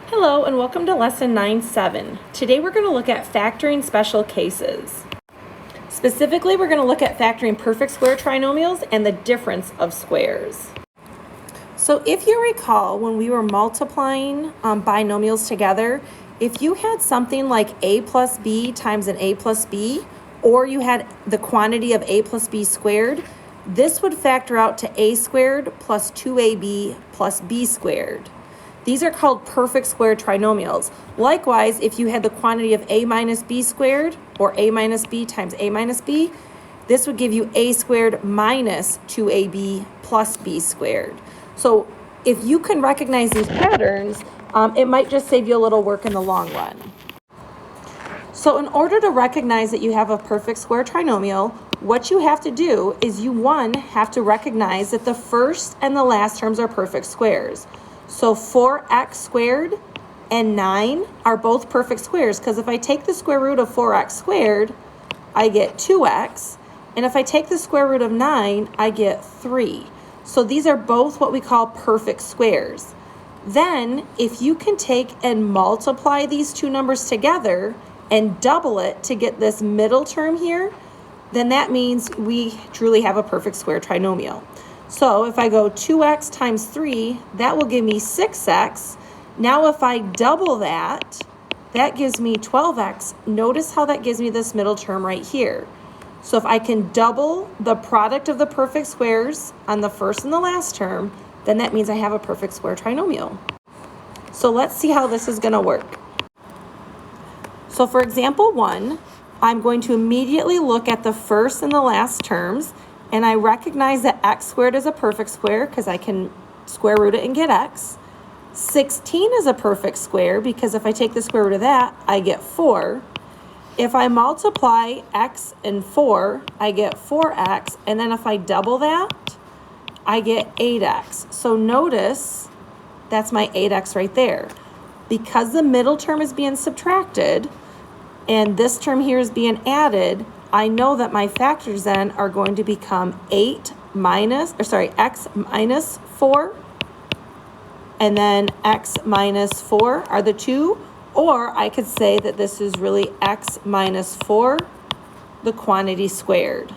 Hello and welcome to lesson 9-7. Today we're going to look at factoring special cases. Specifically, we're going to look at factoring perfect square trinomials and the difference of squares. So if you recall, when we were multiplying binomials together, if you had something like a plus b times an a plus b, or you had the quantity of a plus b squared, this would factor out to a squared plus 2ab plus b squared. These are called perfect square trinomials. Likewise, if you had the quantity of a minus b squared, or a minus b times a minus b, this would give you a squared minus 2ab plus b squared. So if you can recognize these patterns, it might just save you a little work in the long run. So in order to recognize that you have a perfect square trinomial, what you have to do is you, have to recognize that the first and the last terms are perfect squares. So 4x squared and 9 are both perfect squares, because if I take the square root of 4x squared, I get 2x. And if I take the square root of 9, I get 3. So these are both what we call perfect squares. Then, if you can take and multiply these two numbers together and double it to get this middle term here, then that means we truly have a perfect square trinomial. So if I go 2x times 3, that will give me 6x. Now if I double that, that gives me 12x. Notice how that gives me this middle term right here. So if I can double the product of the perfect squares on the first and the last term, then that means I have a perfect square trinomial. So let's see how this is going to work. So for example 1, I'm going to immediately look at the first and the last terms, and I recognize that x squared is a perfect square because I can square root it and get x. 16 is a perfect square because if I take the square root of that, I get 4. If I multiply x and 4, I get 4x, and then if I double that, I get 8x. So notice that's my 8x right there. Because the middle term is being subtracted and this term here is being added, I know that my factors then are going to become x minus 4, and then x minus 4 are the two, or I could say that this is really x minus 4, the quantity squared.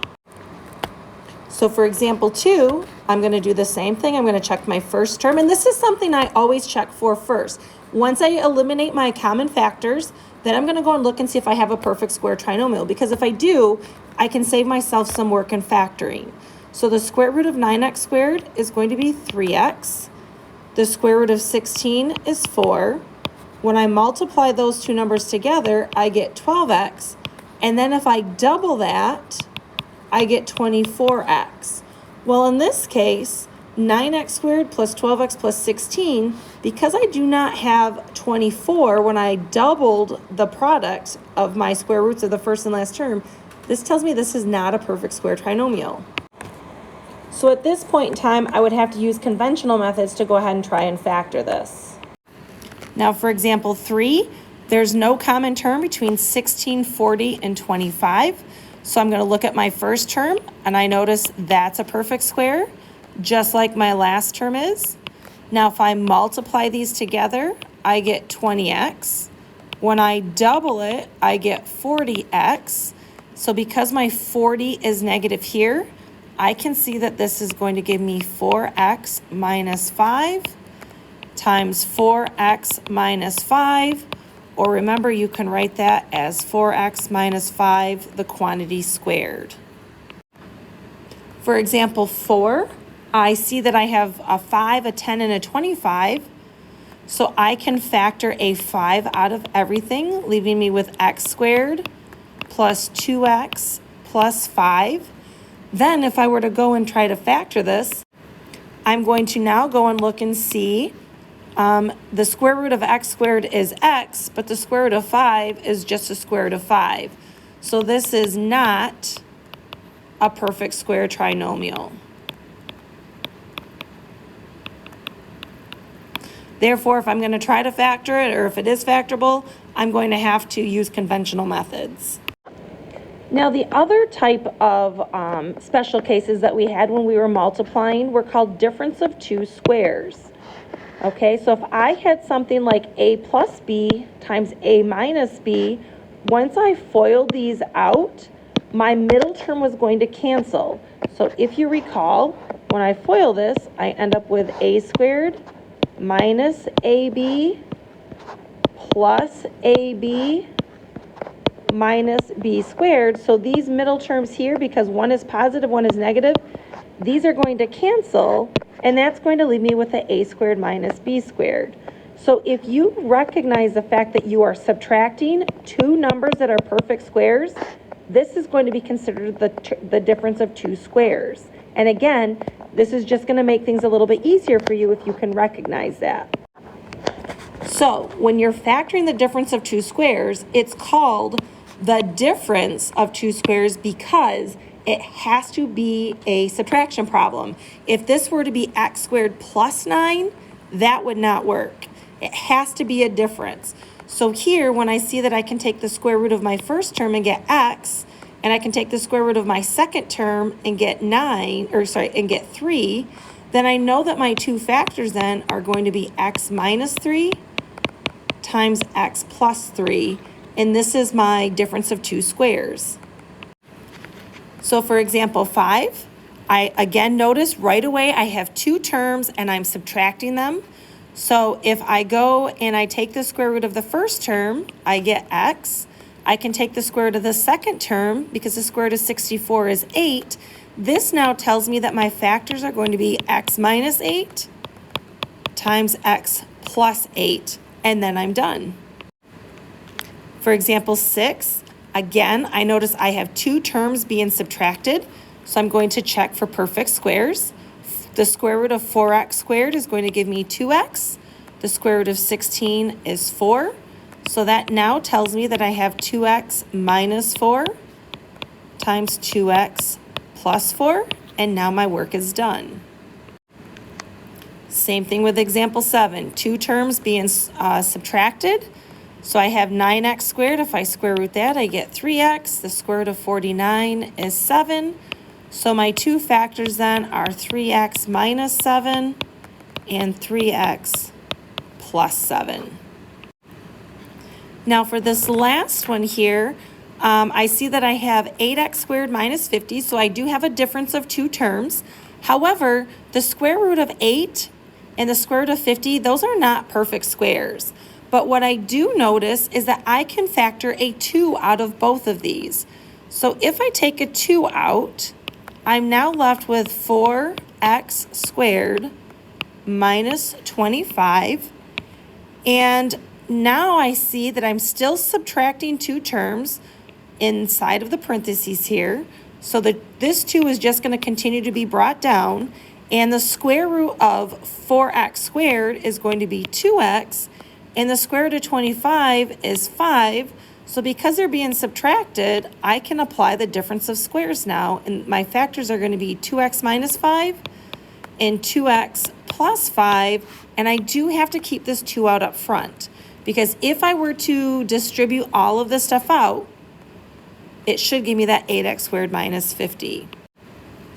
So for example 2, I'm going to do the same thing. I'm going to check my first term, and this is something I always check for first. Once I eliminate my common factors, then I'm going to go and look and see if I have a perfect square trinomial, because if I do, I can save myself some work in factoring. So the square root of 9x squared is going to be 3x. The square root of 16 is 4. When I multiply those two numbers together, I get 12x. And then if I double that, I get 24x. Well, in this case, 9x squared plus 12x plus 16, because I do not have 24 when I doubled the product of my square roots of the first and last term, this tells me this is not a perfect square trinomial. So at this point in time, I would have to use conventional methods to go ahead and try and factor this. Now for example 3, there's no common term between 16, 40, and 25. So I'm going to look at my first term, and I notice that's a perfect square, just like my last term is. Now if I multiply these together, I get 20x. When I double it, I get 40x. So because my 40 is negative here, I can see that this is going to give me 4x minus 5 times 4x minus 5. Or remember, you can write that as 4x minus 5, the quantity squared. For example 4, I see that I have a 5, a 10, and a 25. So I can factor a 5 out of everything, leaving me with x squared plus 2x plus 5. Then if I were to go and try to factor this, I'm going to now go and look and see the square root of x squared is x, but the square root of 5 is just the square root of 5. So this is not a perfect square trinomial. Therefore, if I'm going to try to factor it, or if it is factorable, I'm going to have to use conventional methods. Now, the other type of special cases that we had when we were multiplying were called difference of two squares. Okay, so if I had something like a plus b times a minus b, once I FOILed these out, my middle term was going to cancel. So if you recall, when I FOIL this, I end up with a squared minus ab plus ab minus b squared. So these middle terms here, because one is positive, one is negative, these are going to cancel, and that's going to leave me with a squared minus b squared. So if you recognize the fact that you are subtracting two numbers that are perfect squares, this is going to be considered the difference of two squares. And again, this is just going to make things a little bit easier for you if you can recognize that. So when you're factoring the difference of two squares, it's called the difference of two squares because it has to be a subtraction problem. If this were to be x squared plus 9, that would not work. It has to be a difference. So here, when I see that I can take the square root of my first term and get x, and I can take the square root of my second term and get and get 3, then I know that my two factors then are going to be x minus 3 times x plus 3, and this is my difference of two squares. So for example 5, I again notice right away I have two terms and I'm subtracting them. So if I go and I take the square root of the first term, I get x. I can take the square root of the second term because the square root of 64 is 8. This now tells me that my factors are going to be x minus 8 times x plus 8, and then I'm done. For example 6, again, I notice I have two terms being subtracted, so I'm going to check for perfect squares. The square root of 4x squared is going to give me 2x. The square root of 16 is 4. So that now tells me that I have 2x minus 4 times 2x plus 4, and now my work is done. Same thing with example 7, two terms being subtracted. So I have 9x squared. If I square root that, I get 3x. The square root of 49 is 7. So my two factors then are 3x minus 7 and 3x plus 7. Now for this last one here, I see that I have 8x squared minus 50, so I do have a difference of two terms. However, the square root of 8 and the square root of 50, those are not perfect squares. But what I do notice is that I can factor a 2 out of both of these. So if I take a 2 out, I'm now left with 4x squared minus 25. And now I see that I'm still subtracting two terms inside of the parentheses here. So this 2 is just going to continue to be brought down. And the square root of 4x squared is going to be 2x. And the square root of 25 is 5. So because they're being subtracted, I can apply the difference of squares now. And my factors are going to be 2x minus 5 and 2x plus 5. And I do have to keep this 2 out up front. Because if I were to distribute all of this stuff out, it should give me that 8x squared minus 50.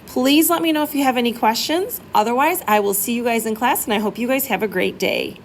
Please let me know if you have any questions. Otherwise, I will see you guys in class, and I hope you guys have a great day.